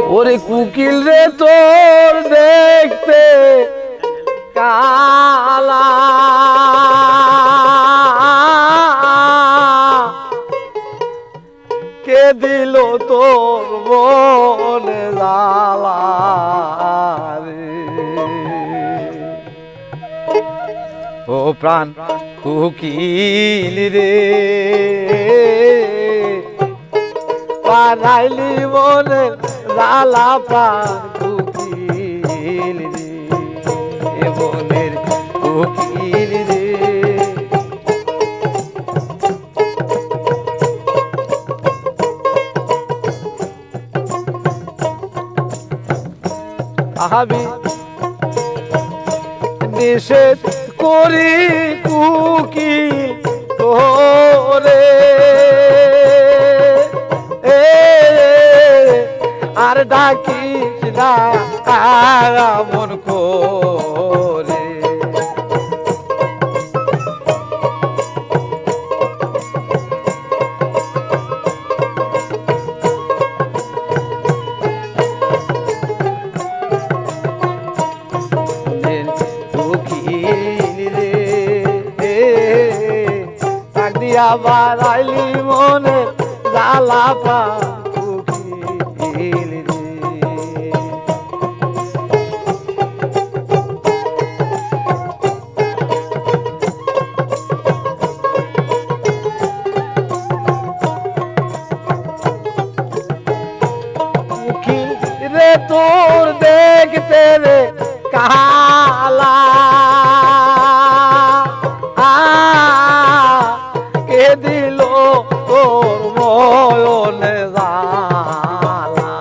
ওরে কুকিল রে তোর দেখতে কালা কে দিল তোর মনে জ্বালা রে ও প্রাণ কুকিল রে পারাইলি মনে জ্বালা প্রাণ কুকিল রে মনের কুকিল রে আমি নিষেধ করি কুকিল তোরে আর ডাকিস না মন করে আবার আইলি মনে জ্বালা পা কুকিল রে কুকিল রে তোর দেখতে রে কালা দিল তোর ময়নে জ্বালা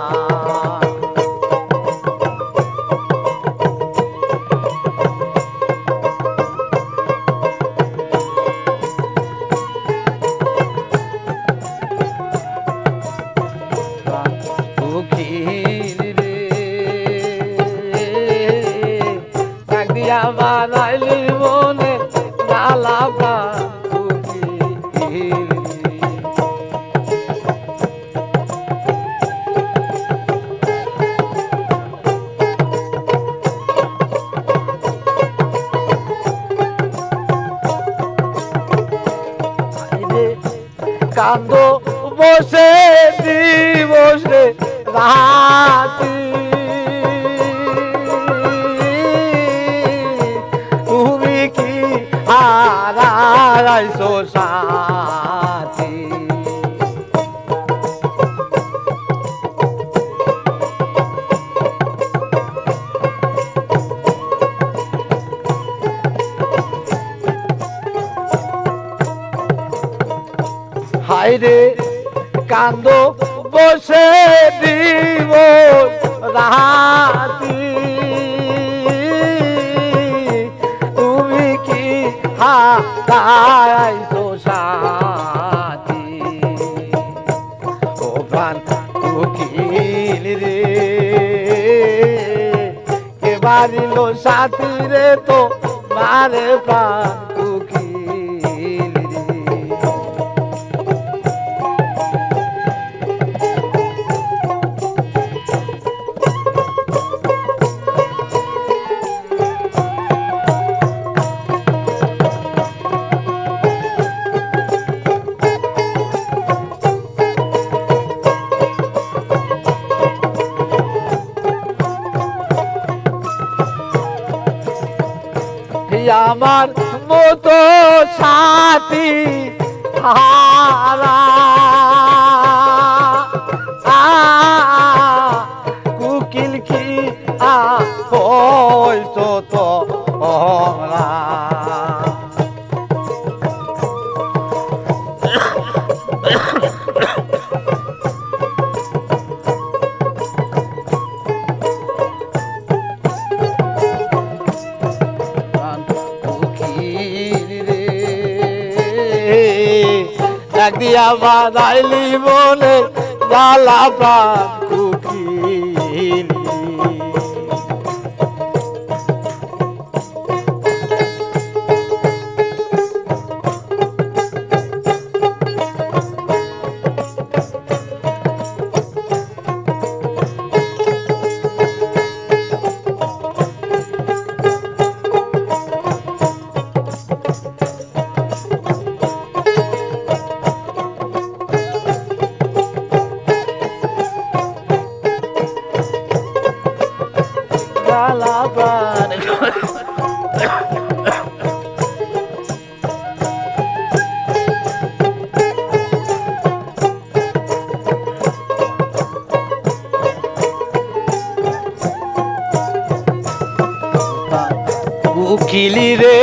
কুকিল রে ডাক দিয়া বানাইলি মনে জ্বালা পা কান্দ বসে দিবসে রাতি তুমি কি হারাইছো সাথী হায়রে কান্দ বসে দিব রাতি তুমি কি হারাইছো সাথী ও প্রাণ কুকিল রে কে বাড়িল সাথী রে তো মারে প্রাণ কুকিল আমার মতো সাথী হারা কুকিল কি হইতো তো ডাক দিয়া বানাইলি মনে জ্বালা প্রাণ কুকিল দেখিলি রে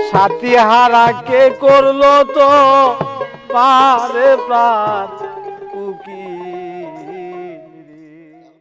সাথী হারা কে করলো তো পারে প্রাণ